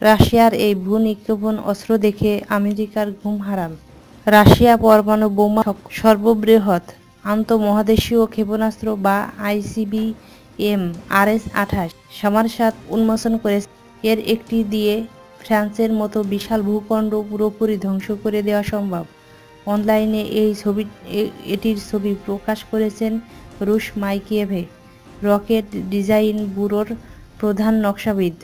রাশিয়ার এই ভূ-নিক্ষেপণ অস্ত্র দেখে আমেরিকার ঘুম হারাম। রাশিয়া পরমাণু বোমা সর্ববৃহৎ আন্তঃমহাদেশীয় ক্ষেপণাস্ত্র বা আইসিবিএম RS-28 সামারসাত উন্মোচন করেছে। এর একটি দিয়ে ফ্রান্সের মতো বিশাল ভূখণ্ড পুরোপুরি ধ্বংস করে দেওয়া সম্ভব। অনলাইনে এটির ছবি প্রকাশ করেছেন রুশ মাইকিয়েভে রকেট ডিজাইন ব্যুরোর প্রধান নকশাবিদ।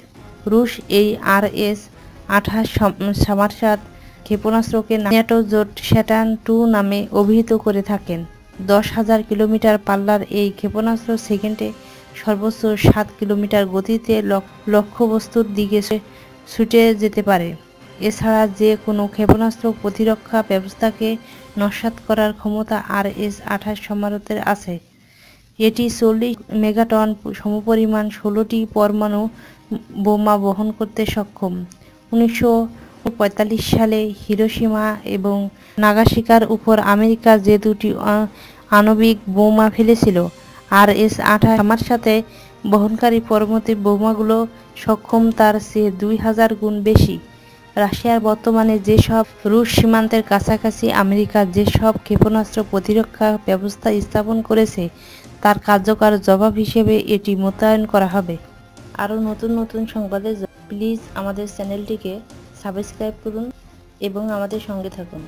রুশ এই RS-28 সামারসাত ক্ষেপণাস্ত্রকে ন্যাটো জোট স্যাটার্ন-2 নামে অভিহিত করে থাকেন। 10,000 কিলোমিটার পাল্লার এই ক্ষেপণাস্ত্র সেকেন্ডে সর্বোচ্চ 7 কিলোমিটার গতিতে লক্ষ্যবস্তুর দিকে ছুটে যেতে পারে। এছাড়া যে কোনো ক্ষেপণাস্ত্র প্রতিরক্ষা ব্যবস্থাকে নস্যাৎ করার ক্ষমতা RS-28 সামারতের আছে। এটি 40 মেগাটন সমপরিমাণ 16টি পরমাণু বোমা বহন করতে সক্ষম। 1945 সালে হিরোশিমা এবং নাগাসাকির উপর আমেরিকা যে দুটি আণবিক বোমা ফেলেছিল, RS-28 সামারসাতে বহনকারী পরমাণু বোমাগুলো সক্ষম তার চেয়ে 2000 গুণ বেশি। রাশিয়ার বর্তমানে যেসব রুশ সীমান্তের কাছাকাছি আমেরিকা যেসব ক্ষেপণাস্ত্র প্রতিরক্ষা ব্যবস্থা স্থাপন করেছে, তার কার্যকর জবাব হিসেবে এটি মোতায়েন করা হবে। আরও নতুন নতুন সংবাদের জন্য প্লিজ আমাদের চ্যানেলটিকে সাবস্ক্রাইব করুন এবং আমাদের সঙ্গে থাকুন।